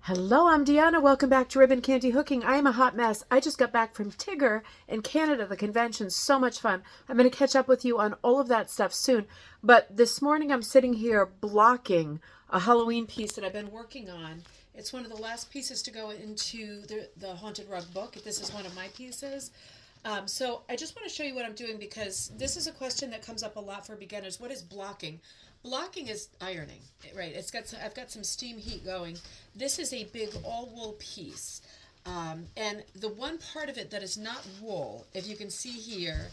Hello, I'm Deanna. Welcome back to Ribbon Candy Hooking. I am a hot mess. I just got back from Tigger in Canada, the convention. So much fun. I'm going to catch up with you on all of that stuff soon. But this morning I'm sitting here blocking a Halloween piece that I've been working on. It's one of the last pieces to go into the Haunted Rug book. This is one of my pieces. So I just want to show you what I'm doing because this is a question that comes up a lot for beginners. What is blocking? Blocking is ironing, right? I've got some steam heat going. This is a big all wool piece. And the one part of it that is not wool, if you can see here,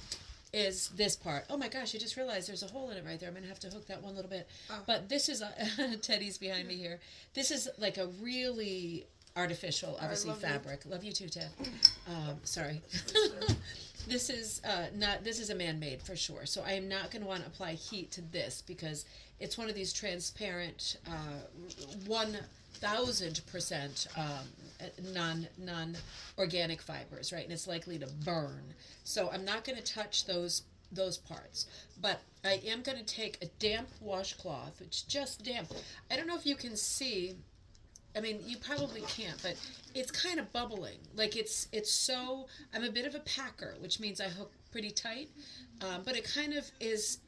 is this part. Oh my gosh, I just realized there's a hole in it right there. I'm going to have to hook that one little bit. Oh. But this is, Teddy's behind me here. This is like a really artificial, obviously, fabric. Love you too, Ted. Sorry. This is this is a man-made for sure. So I am not going to want to apply heat to this because it's one of these transparent 1000% non organic fibers, right? And it's likely to burn. So I'm not going to touch those parts. But I am going to take a damp washcloth, which is just damp. I don't know if you can see. I mean, you probably can't, but it's kind of bubbling. Like it's so, I'm a bit of a packer, which means I hook pretty tight, but it kind of is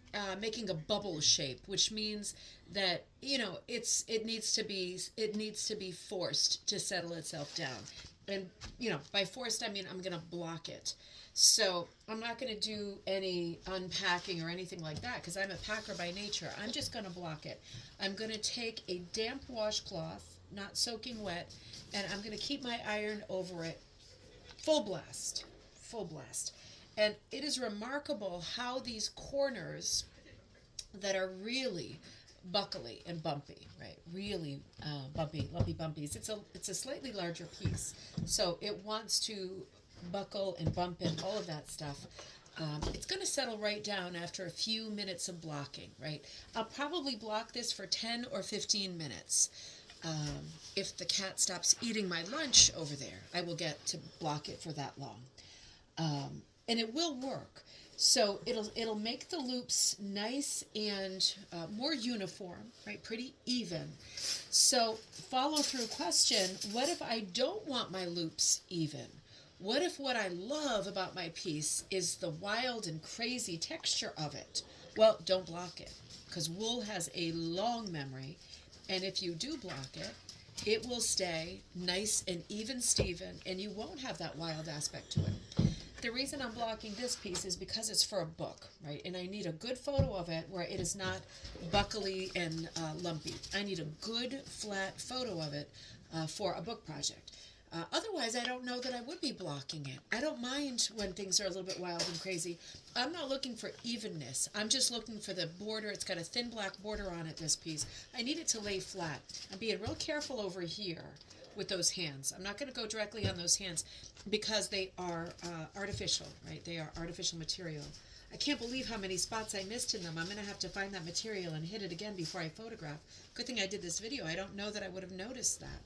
making a bubble shape, which means that, it needs to be forced to settle itself down. And, by forced, I mean, I'm going to block it. So I'm not going to do any unpacking or anything like that because I'm a packer by nature. I'm just going to block it. I'm going to take a damp washcloth, not soaking wet, and I'm going to keep my iron over it full blast. And it is remarkable how these corners that are really buckly and bumpy, right? Really bumpy, lumpy bumpies. It's a slightly larger piece, so it wants to buckle and bump and all of that stuff. It's going to settle right down after a few minutes of blocking, right? I'll probably block this for 10 or 15 minutes. If the cat stops eating my lunch over there, I will get to block it for that long. And it will work. So it'll make the loops nice and more uniform, right? Pretty even. So follow through question, what if I don't want my loops even? What if what I love about my piece is the wild and crazy texture of it? Well, don't block it because wool has a long memory. And if you do block it, it will stay nice and even Steven, and you won't have that wild aspect to it. The reason I'm blocking this piece is because it's for a book, right? And I need a good photo of it where it is not buckly and lumpy. I need a good flat photo of it for a book project. Otherwise, I don't know that I would be blocking it. I don't mind when things are a little bit wild and crazy. I'm not looking for evenness. I'm just looking for the border. It's got a thin black border on it, this piece. I need it to lay flat. I'm being real careful over here with those hands. I'm not going to go directly on those hands because they are artificial, right? They are artificial material. I can't believe how many spots I missed in them. I'm going to have to find that material and hit it again before I photograph. Good thing I did this video. I don't know that I would have noticed that.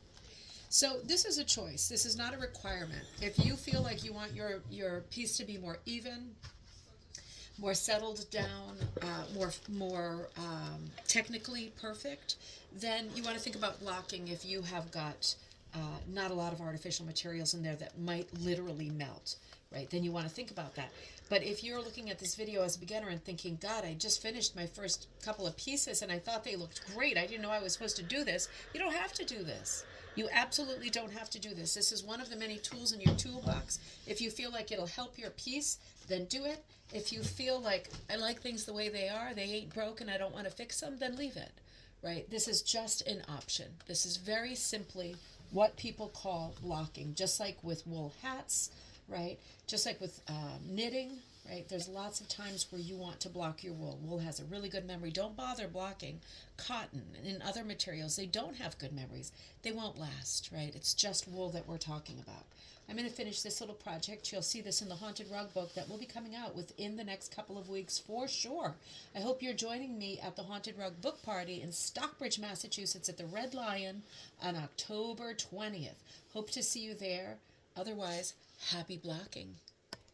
So this is a choice. This is not a requirement. If you feel like you want your piece to be more even, more settled down, more technically perfect, then you want to think about blocking if you have got not a lot of artificial materials in there that might literally melt, right? Then you want to think about that. But if you're looking at this video as a beginner and thinking, God, I just finished my first couple of pieces and I thought they looked great. I didn't know I was supposed to do this. You don't have to do this. You absolutely don't have to do this. This is one of the many tools in your toolbox. If you feel like it'll help your piece, then do it. If you feel like I like things the way they are, they ain't broke and I don't want to fix them, then leave it, right? This is just an option. This is very simply what people call blocking, just like with wool hats, right? Just like with knitting, right? There's lots of times where you want to block your wool. Wool has a really good memory. Don't bother blocking cotton and other materials. They don't have good memories. They won't last, right? It's just wool that we're talking about. I'm going to finish this little project. You'll see this in the Haunted Rug book that will be coming out within the next couple of weeks for sure. I hope you're joining me at the Haunted Rug book party in Stockbridge, Massachusetts at the Red Lion on October 20th. Hope to see you there. Otherwise, happy blocking.